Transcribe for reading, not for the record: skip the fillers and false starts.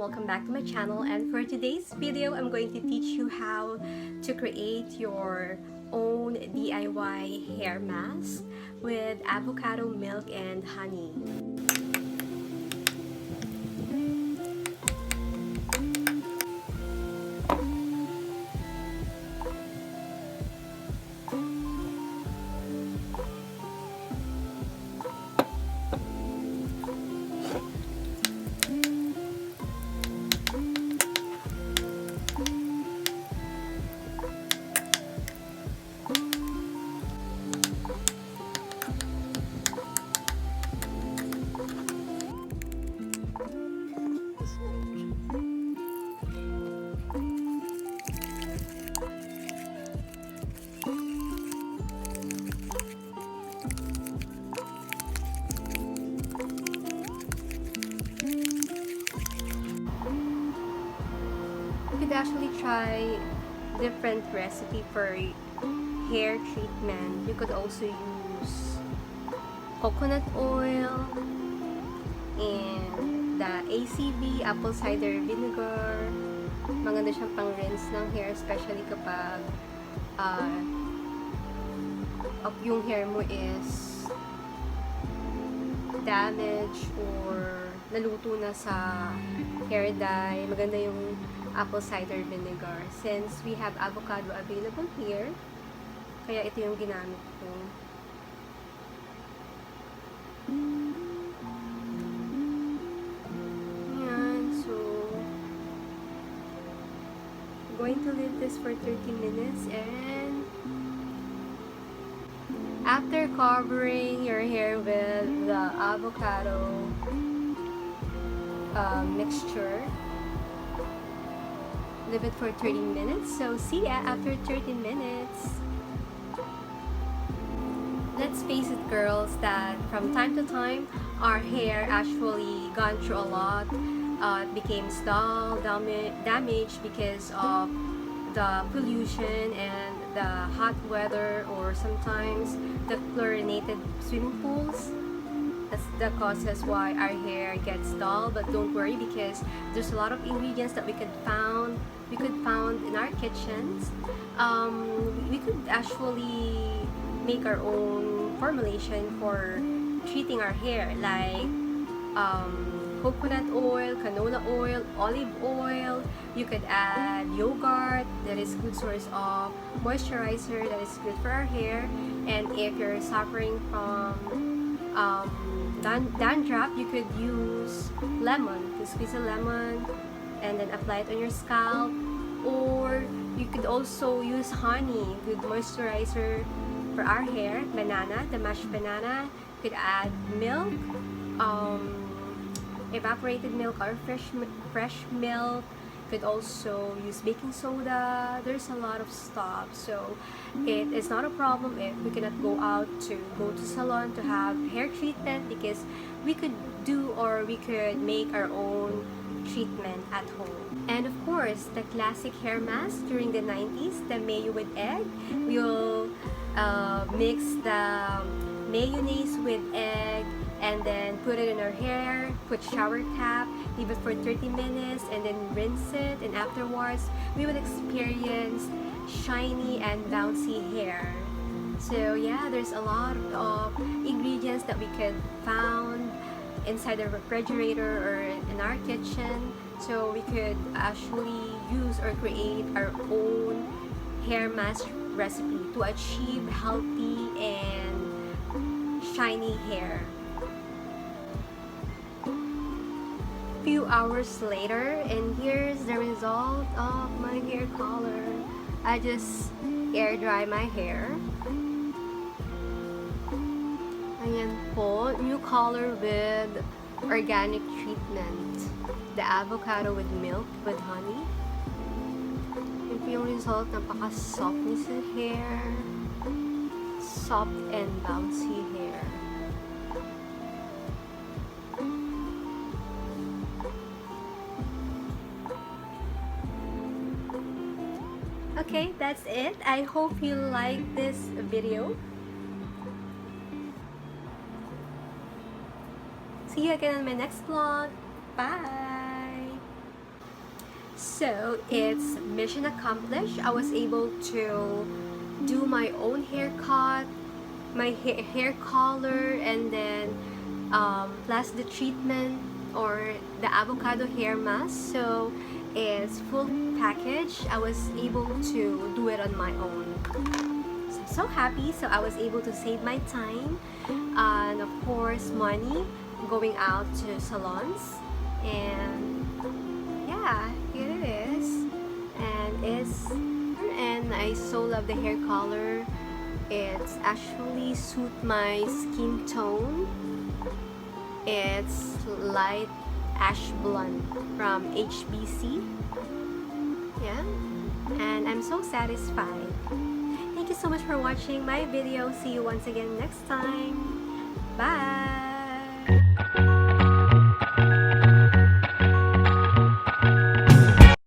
welcome back to my channel, and for today's video I'm going to teach you how to create your own DIY hair mask with avocado milk and honey. You could actually try different recipe for hair treatment. You could also use coconut oil and the ACV, apple cider vinegar. Maganda siyang pang-rinse ng hair, especially kapag yung hair mo is damaged or naluto na sa hair dye. Maganda yung apple cider vinegar. Since we have avocado available here, kaya ito yung ginamit ko. Yan. So, I'm going to leave this for 30 minutes, and after covering your hair with the avocado mixture, leave it for 30 minutes. So see ya after 30 minutes. Let's face it, girls, that from time to time our hair actually gone through a lot. It became dull, damaged because of the pollution and the hot weather, or sometimes the chlorinated swimming pools. That's the causes why our hair gets dull. But don't worry, because there's a lot of ingredients that we could found in our kitchens. We could actually make our own formulation for treating our hair, like coconut oil, canola oil, olive oil. You could add yogurt, that is good source of moisturizer, that is good for our hair. And if you're suffering from dandruff, you could use lemon. You squeeze a lemon and then apply it on your scalp. Or you could also use honey, good moisturizer for our hair. Banana, the mashed banana. You could add milk, evaporated milk or fresh milk. You could also use baking soda. There's a lot of stuff, so it is not a problem if we cannot go to salon to have hair treatment, because we could make our own treatment at home. And of course, the classic hair mask during the 90s, the mayo with egg. We'll mix the mayonnaise with egg and then put it in our hair, put shower cap, leave it for 30 minutes, and then rinse it. And afterwards, we will experience shiny and bouncy hair. So yeah, there's a lot of ingredients that we could found inside the refrigerator or in our kitchen, so we could actually use or create our own hair mask recipe to achieve healthy and shiny hair. Few hours later, and here's the result of my hair color. I just air dry my hair. Ayan po, new color with organic treatment. The avocado with milk with honey. Yun po yung result. Napaka-soft niya sa hair. Soft and bouncy hair. Okay, that's it. I hope you like this video. See you again on my next vlog. Bye! So it's mission accomplished. I was able to do my own haircut, my hair color, and then plus the treatment or the avocado hair mask. So it's full package. I was able to do it on my own. So I'm so happy. So I was able to save my time and of course money going out to salons. And yeah, here it is. And I so love the hair color. It's actually suit my skin tone. It's light ash blonde from HBC. Yeah, and I'm so satisfied. Thank you so much for watching my video. See you once again next time. Bye.